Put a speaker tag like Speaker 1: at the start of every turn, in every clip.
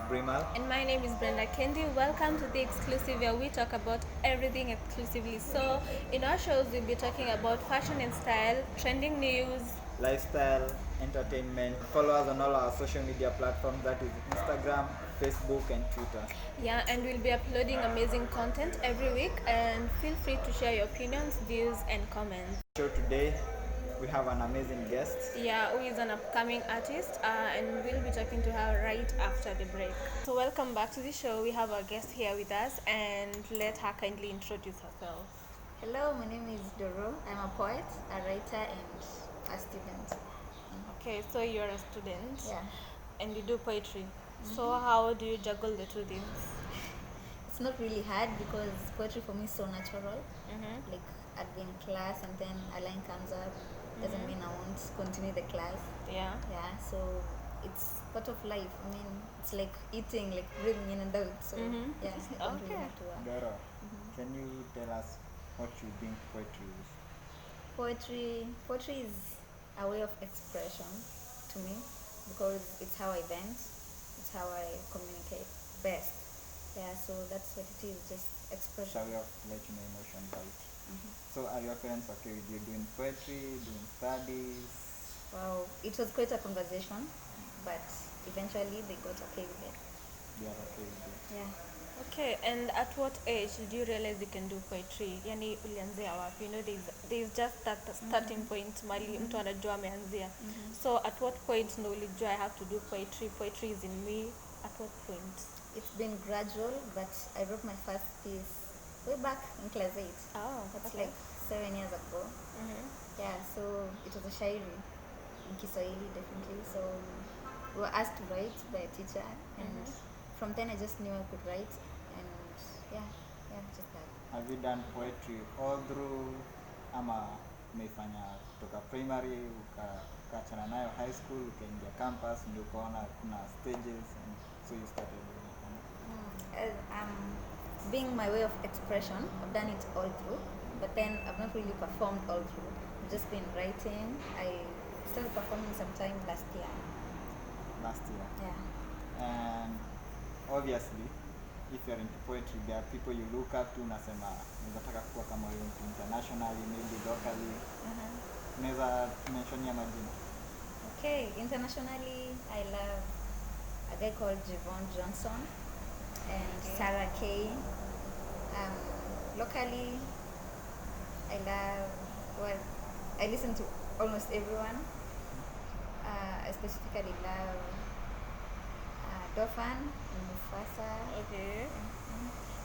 Speaker 1: Brimal.
Speaker 2: And my name is Brenda Kendi. Welcome to the Exclusive, where we talk about everything exclusively. So, in our shows, we'll be talking about fashion and style, trending news,
Speaker 1: Lifestyle, entertainment. Follow us on all our social media platforms, that is Instagram, Facebook, and Twitter.
Speaker 2: yeah, and we'll be uploading amazing content every week. And feel free to share your opinions, views, and comments.
Speaker 1: So today we have an amazing guest.
Speaker 2: Yeah, who is an upcoming artist, and we'll be talking to her right after the break. So, welcome back to the show. We have our guest here with us, and let her kindly introduce herself.
Speaker 3: Hello, my name is Doro. I'm a poet, a writer, and a student.
Speaker 2: Okay, so you're a student.
Speaker 3: Yeah.
Speaker 2: And you do poetry. So how do you juggle the two things?
Speaker 3: It's not really hard because poetry for me is so natural.
Speaker 2: Mm-hmm.
Speaker 3: Like, I'd be in class and then a line comes up. Doesn't mean I won't continue the class.
Speaker 2: Yeah.
Speaker 3: Yeah, so it's part of life. I mean, it's like eating, like breathing in and out. So, yeah, I don't really
Speaker 2: Okay.
Speaker 3: have to work.
Speaker 1: Doro, can you tell us what you think poetry is?
Speaker 3: Poetry is a way of expression to me because it's how I vent, it's how I communicate best. Yeah, so that's what it is, just
Speaker 1: It's
Speaker 3: expression.
Speaker 1: a way of letting your emotions out. So are your parents okay with you doing poetry, doing studies?
Speaker 3: Wow, it was quite a conversation, but eventually they got okay with it.
Speaker 1: They are okay with it.
Speaker 3: Yeah.
Speaker 2: Okay, and at what age did you realize you can do poetry? Yani ulianzia wapi? You know, there's just that starting point mali mtu anajua ameanzia. So at what point ndo ulijua I have to do poetry? Poetry is in me. At what point?
Speaker 3: It's been gradual, but I wrote my first piece way back in class 8.
Speaker 2: Oh,
Speaker 3: That's
Speaker 2: okay.
Speaker 3: like 7 years ago. Yeah, so it was a shairi in Kiswahili, definitely. So we were asked to write by a teacher, and from then I just knew I could write, and yeah, just that.
Speaker 1: Have you done poetry all through ama umeifanya kutoka primary ukaachana nayo high school ukaingia campus ndio ukaona kuna stages and so you started doing it?
Speaker 3: Being my way of expression, I've done it all through, but then I've not really performed all through. I've just been writing. I started performing sometime last year.
Speaker 1: Last year.
Speaker 3: Yeah.
Speaker 1: And obviously if you're into poetry there are people you look up to unasema unataka kuwa kama wewe internationally maybe locally. Unaweza mentionia majina?
Speaker 3: Okay, internationally, I love a guy called Javon Johnson and Sarah Kay. Locally, I listen to almost everyone. I specifically love Dofan and Mufasa.
Speaker 2: Okay.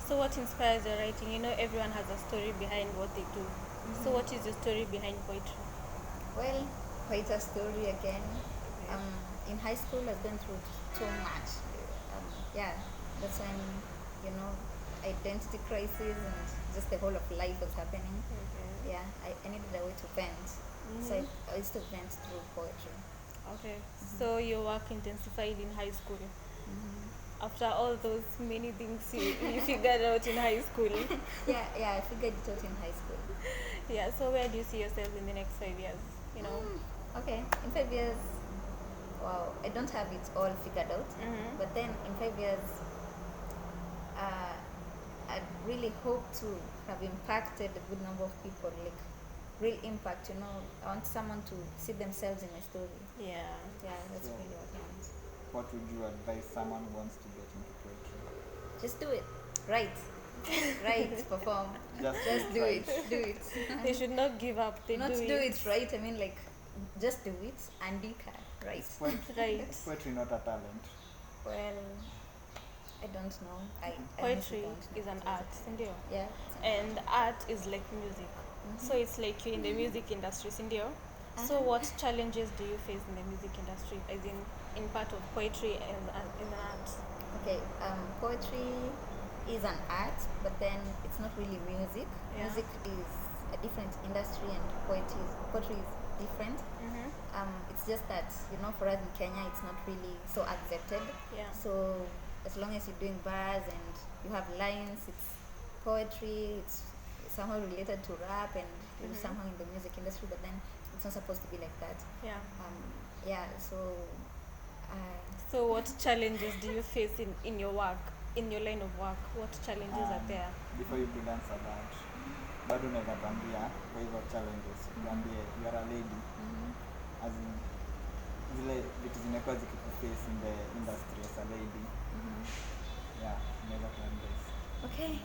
Speaker 2: So what inspires your writing? You know, everyone has a story behind what they do. So what is your story behind poetry?
Speaker 3: Well, quite a story again. In high school, I've been through too much. Yeah, that's when, identity crisis and just the whole of life was happening. Yeah, I needed a way to vent. So I used to vent through poetry.
Speaker 2: Okay. So your work intensified in high school. After all those many things you figured out in high school.
Speaker 3: Yeah, I figured it out in high school.
Speaker 2: Yeah, so where do you see yourself in the next 5 years? You know?
Speaker 3: Okay, in 5 years, wow, I don't have it all figured out. But then in 5 years, I really hope to have impacted a good number of people, like real impact. I want someone to see themselves in my story.
Speaker 2: Yeah.
Speaker 3: Yeah, that's
Speaker 1: So-
Speaker 3: really what I want.
Speaker 1: What would you advise someone who wants to get into poetry?
Speaker 3: Just do it. Write, perform.
Speaker 1: Just
Speaker 3: do
Speaker 1: try
Speaker 3: it. Do it.
Speaker 2: They should not give up. They
Speaker 3: Not
Speaker 2: do
Speaker 3: do it right. I mean, like, just do it and you can. Right.
Speaker 1: Is poetry,
Speaker 2: Right.
Speaker 1: is poetry not a talent?
Speaker 3: Well, I don't know. I
Speaker 2: Poetry
Speaker 3: honestly
Speaker 2: is
Speaker 3: don't
Speaker 2: an
Speaker 3: know.
Speaker 2: art, sindio?
Speaker 3: Yeah.
Speaker 2: And art is like music. So it's like you're in the music industry, sindio? So what challenges do you face in the music industry, as in part of poetry as an art?
Speaker 3: Okay. Poetry is an art, but then it's not really music.
Speaker 2: Yeah.
Speaker 3: Music is a different industry, and poetry is different. It's just that for us in Kenya, it's not really so accepted.
Speaker 2: Yeah.
Speaker 3: So as long as you're doing bars and you have lines, it's poetry. It's somehow related to rap and somehow in the music industry, but then it's not supposed to be like that.
Speaker 2: Yeah.
Speaker 3: Yeah. So
Speaker 2: So what challenges do you face in your work, in your line of work? What challenges are there?
Speaker 1: Before you could answer that, bado naweza kwambia kwa hivyo challenges, kwambie you are a lady, as in zile vitu zimekuwa zikikuface in the industry as a lady. Yeah, naweza kuambia.
Speaker 3: Okay,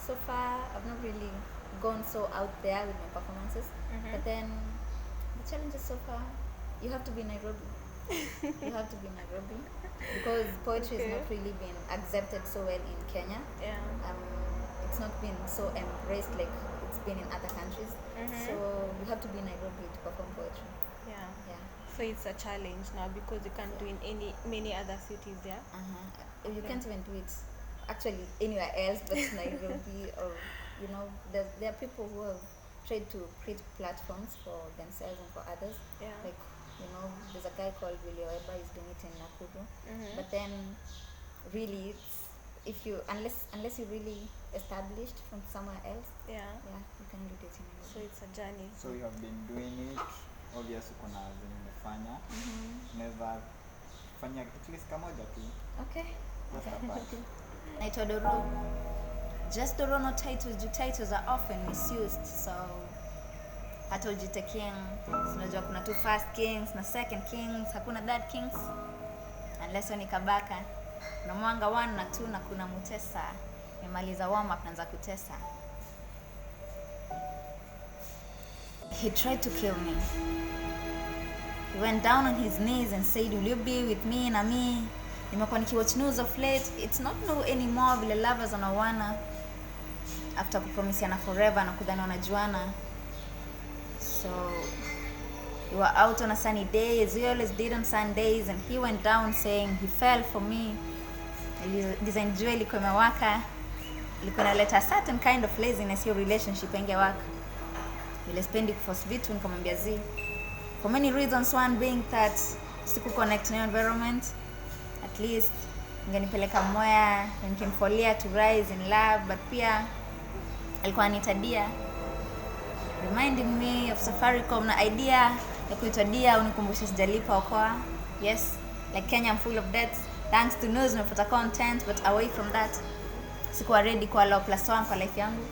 Speaker 3: so far I've not really gone so out there with my performances, but then the challenges so far, you have to be Nairobi. You have to be Nairobi because poetry has not really been accepted so well in Kenya.
Speaker 2: Yeah.
Speaker 3: It's not been so embraced like it's been in other countries. So you have to be Nairobi to perform poetry.
Speaker 2: Yeah.
Speaker 3: Yeah.
Speaker 2: So it's a challenge now because you can't do in many other cities, yeah?
Speaker 3: You can't even do it actually anywhere else but Nairobi, or there are people who have tried to create platforms for themselves and for others.
Speaker 2: Yeah.
Speaker 3: Like, there's a guy called Willie Weber, he's doing it in Nakuru. But then really if you unless you really established from somewhere else,
Speaker 2: Yeah.
Speaker 3: you can do it in Nairobi.
Speaker 2: So it's a journey.
Speaker 1: So you have been doing it, obviously kuna zenye umefanya. Naweza fanya at least kamoja tu.
Speaker 3: Okay.
Speaker 1: Just a part.
Speaker 3: Naitwa Doro. Just Doro, no titles. Your titles are often misused, so hata ujite king. Unajua kuna two first kings na second kings, hakuna third kings. Unless ni Kabaka. Kuna Mwanga 1 na 2 na kuna Mutesa. Nimaliza warm up naanza kutesa. He tried to kill me. He went down on his knees and said, "Will you be with me na me?" Nimekuwa nikiwatch news of late. It's not new anymore vile lovers wanaoana after kupromisiana forever na kudhani wanajuana. So we were out on a sunny day as we always did on Sundays, and he went down saying he fell for me. Design jua ilikuwa imewaka, ilikuwa inaleta certain kind of laziness your relationship ingewaka. Vile spendi kuforce vitu nikamwambia zi. For many reasons, one being that siku connect na environment. At least ngenipeleka moya, nikimfolia to rise in love, but pia alikuwa anitadia reminding me of Safaricom na idea ya kuitwa dia unikumbusha sijalipa okoa. Yes, like Kenya, I'm full of debts. Thanks to news nimepata content, but away from that sikuwa ready kwa allow +1 kwa life yangu.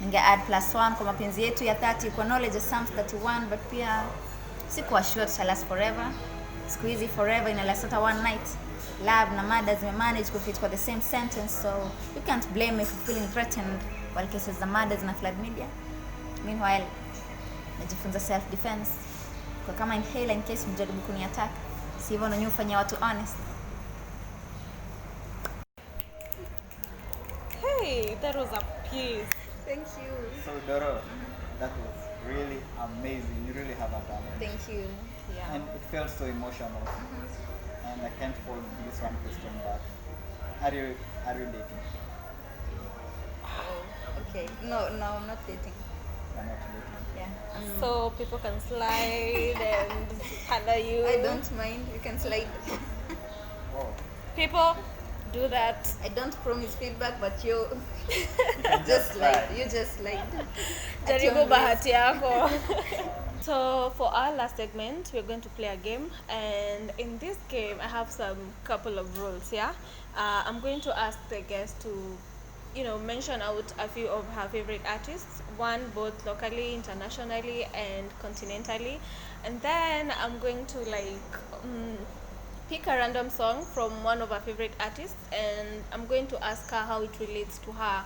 Speaker 3: Ninge add +1 kwa mapenzi yetu ya 30 kwa knowledge of Psalms 31, but pia sikuwa sure to last forever. Siku hizi forever ina last hata one night. Love na mada zimemanage kufit kwa the same sentence, so you can't blame me for feeling threatened while cases za mada zina flood media. Meanwhile, najifunza self defense kwa kama inhaler in case mjaribu kuniattack. Si hivyo ndio ufanya watu honest.
Speaker 2: Hey, that was a piece.
Speaker 3: Thank you.
Speaker 1: So Doro, that was really amazing. You really have a talent.
Speaker 3: Thank you.
Speaker 2: Yeah.
Speaker 1: And it felt so emotional. And I can't hold this one question back. Are you dating?
Speaker 3: Oh, okay. No, I'm not dating.
Speaker 1: You're not dating.
Speaker 3: Yeah.
Speaker 2: So people can slide and handle you.
Speaker 3: I don't mind. You can slide.
Speaker 1: Oh,
Speaker 2: People do that.
Speaker 3: I don't promise feedback, but you
Speaker 1: can
Speaker 3: just slide.
Speaker 1: try.
Speaker 3: You just slide. At your
Speaker 2: Jaribu
Speaker 3: own
Speaker 2: bahati yako. So for our last segment, we're going to play a game, and in this game, I have some couple of rules. Yeah, I'm going to ask the guest to, mention out a few of her favorite artists, one both locally, internationally, and continentally, and then I'm going to pick a random song from one of her favorite artists, and I'm going to ask her how it relates to her.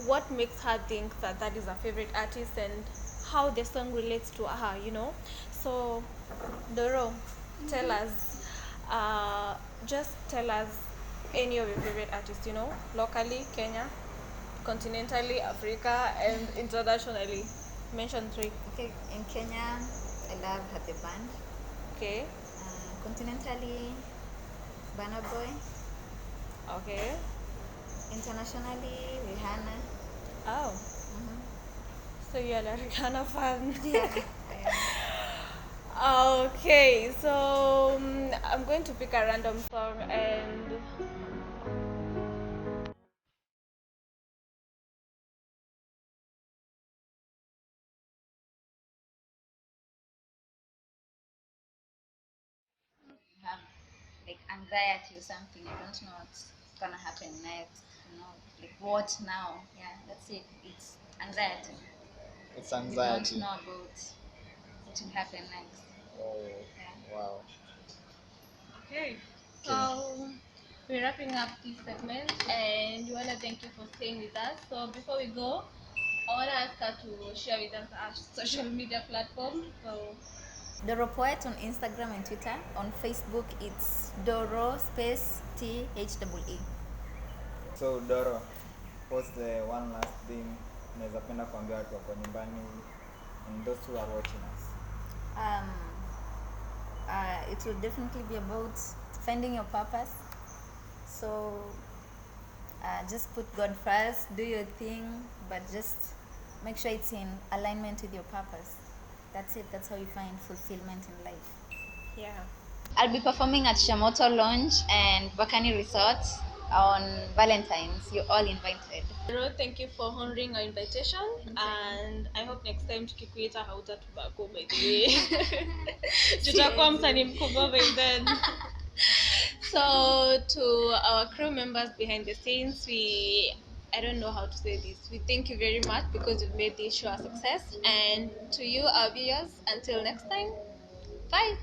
Speaker 2: What makes her think that is her favorite artist, and how the song relates to her, So, Doro, tell us, just tell us any of your favorite artists, locally, Kenya, continentally, Africa, and internationally. Mention 3.
Speaker 3: Okay, in Kenya, I love the band.
Speaker 2: Okay.
Speaker 3: Continentally, Burna Boy.
Speaker 2: Okay.
Speaker 3: Internationally, Rihanna.
Speaker 2: Oh. So you're a Rihanna fan.
Speaker 3: Yeah.
Speaker 2: Okay, so I'm going to pick a random song and
Speaker 3: like anxiety or something. I don't know what's gonna happen next. Like what now? Yeah, that's it. It's anxiety.
Speaker 1: It's
Speaker 3: You don't
Speaker 1: anxiety.
Speaker 3: know about what will happen next.
Speaker 1: Oh,
Speaker 3: Yeah.
Speaker 1: wow.
Speaker 2: Okay, so we're wrapping up this segment, and we want to thank you for staying with us. So before we go, I want to ask her to share with us our social media platform. So
Speaker 3: Doro Poet on Instagram and Twitter. On Facebook, it's Doro space THEE.
Speaker 1: So Doro, what's the one last thing unaweza penda kuambia watu wako nyumbani and those who are watching us?
Speaker 3: It will definitely be about finding your purpose. So just put God first, do your thing, but just make sure it's in alignment with your purpose. That's it. That's how you find fulfillment in life.
Speaker 2: yeah.
Speaker 3: I'll be performing at Shamoto Lounge and Bakani Resort on Valentine's. You're all invited.
Speaker 2: Doro, thank you for honoring our invitation, and I hope next time tukikuita hautatubako by the way. Tutakuwa msanii mkubwa by then. So to our crew members behind the scenes, I don't know how to say this. We thank you very much because you've made this show a success. And to you, our viewers, until next time, bye.